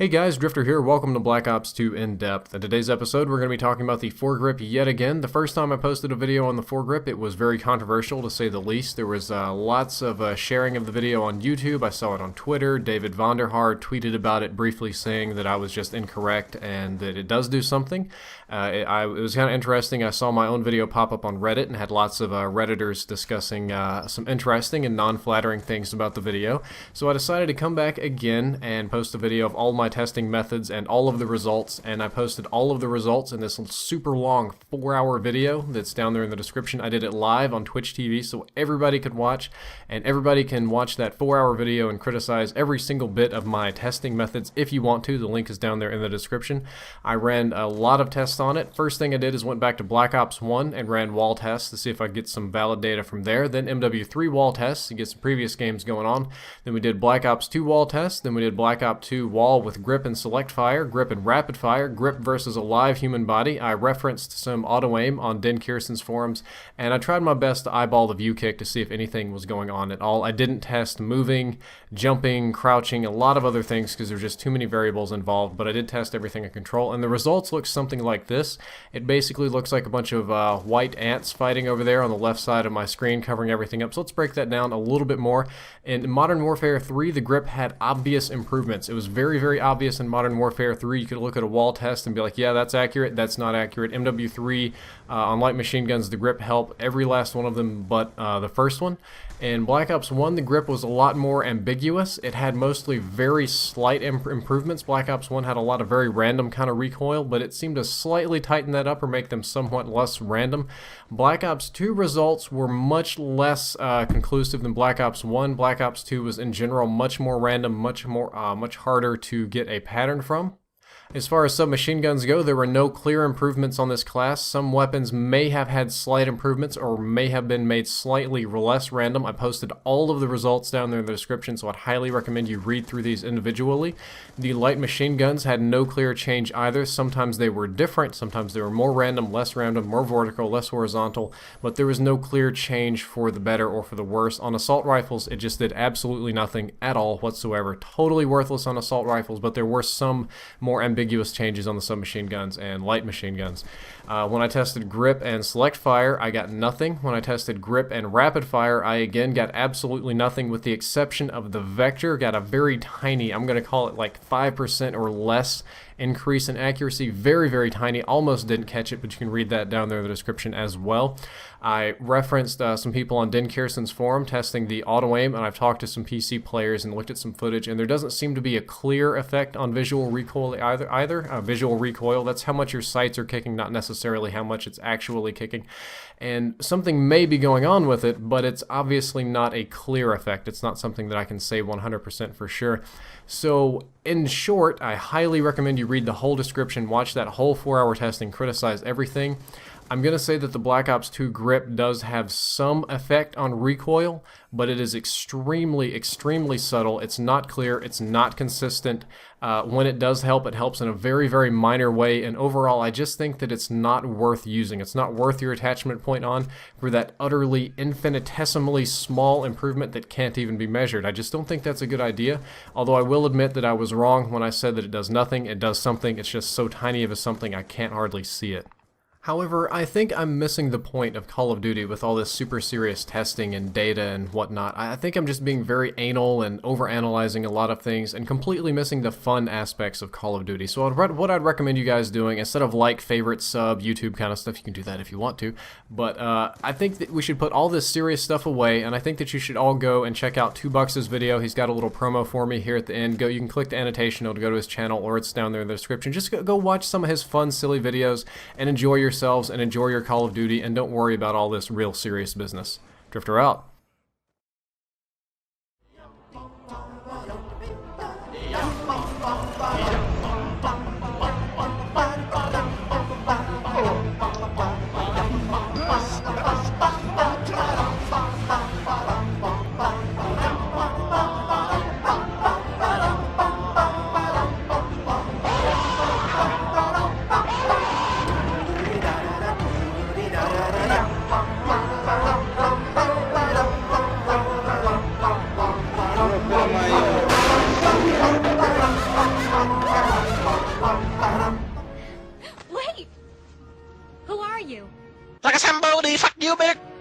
Hey guys, Drifter here. Welcome to Black Ops 2 In-Depth. In today's episode, we're going to be talking about the foregrip yet again. The first time I posted a video on the foregrip, it was very controversial to say the least. There was lots of sharing of the video on YouTube. I saw it on Twitter. David Vonderhaar tweeted about it briefly saying that I was just incorrect and that it does do something. It was kind of interesting. I saw my own video pop up on Reddit and had lots of Redditors discussing some interesting and non-flattering things about the video. So I decided to come back again and post a video of all my testing methods and all of the results, and I posted all of the results in this super long 4-hour video that's down there in the description. I did it live on Twitch TV so everybody could watch, and everybody can watch that 4-hour video and criticize every single bit of my testing methods if you want to. The link is down there in the description. I ran a lot of tests on it. First thing I did is went back to Black Ops 1 and ran wall tests to see if I could get some valid data from there. Then MW3 wall tests to get some previous games going on. Then we did Black Ops 2 wall tests. Then we did Black Ops 2 wall with grip and select fire, grip and rapid fire, grip versus a live human body. I referenced some auto aim on Den Kierson's forums, and I tried my best to eyeball the view kick to see if anything was going on at all. I didn't test moving, jumping, crouching, a lot of other things because there's just too many variables involved, but I did test everything in control, and the results look something like this. It basically looks like a bunch of white ants fighting over there on the left side of my screen, covering everything up. So let's break that down a little bit more. In Modern Warfare 3, the grip had obvious improvements. It was very, very obvious in Modern Warfare 3. You could look at a wall test and be like, yeah, that's accurate, that's not accurate. MW3 on light machine guns, the grip helped every last one of them but the first one. In Black Ops 1, the grip was a lot more ambiguous. It had mostly very slight improvements. Black Ops 1 had a lot of very random kind of recoil, but it seemed to slightly tighten that up or make them somewhat less random. Black Ops 2 results were much less conclusive than Black Ops 1. Black Ops 2 was in general much more random, much harder to get a pattern from. As far as submachine guns go, there were no clear improvements on this class. Some weapons may have had slight improvements or may have been made slightly less random. I posted all of the results down there in the description, so I'd highly recommend you read through these individually. The light machine guns had no clear change either. Sometimes they were different, sometimes they were more random, more vertical, less horizontal, but there was no clear change for the better or for the worse. On assault rifles, it just did absolutely nothing at all whatsoever. Totally worthless on assault rifles, but there were some more ambiguous changes on the submachine guns and light machine guns. When I tested grip and select fire, I got nothing. When I tested grip and rapid fire, I again got absolutely nothing with the exception of the vector. Got a very tiny, I'm going to call it like 5% or less increase in accuracy. Very, very tiny. Almost didn't catch it, but you can read that down there in the description as well. I referenced some people on Den Kierson's forum testing the auto aim, and I've talked to some PC players and looked at some footage, and there doesn't seem to be a clear effect on visual recoil either. Visual recoil, that's how much your sights are kicking, not necessarily how much it's actually kicking. And something may be going on with it, but it's obviously not a clear effect. It's not something that I can say 100% for sure. So in short, I highly recommend you read the whole description, watch that whole 4-hour testing, criticize everything. I'm going to say that the Black Ops 2 grip does have some effect on recoil, but it is extremely, extremely subtle. It's not clear. It's not consistent. When it does help, it helps in a very, very minor way, and overall, I just think that it's not worth using. It's not worth your attachment point on for that utterly infinitesimally small improvement that can't even be measured. I just don't think that's a good idea, although I will admit that I was wrong when I said that it does nothing. It does something. It's just so tiny of a something I can't hardly see it. However, I think I'm missing the point of Call of Duty with all this super serious testing and data and whatnot. I think I'm just being very anal and overanalyzing a lot of things and completely missing the fun aspects of Call of Duty. So what I'd recommend you guys doing, instead of like, favorite, sub, YouTube kind of stuff, you can do that if you want to, but I think that we should put all this serious stuff away, and I think that you should all go and check out 2Bucks' video. He's got a little promo for me here at the end. You can click the annotation, it'll go to his channel, or it's down there in the description. Just go watch some of his fun, silly videos and enjoy yourselves and enjoy your Call of Duty, and don't worry about all this real serious business. Drifter out. you? Like a somebody, fuck you, bitch!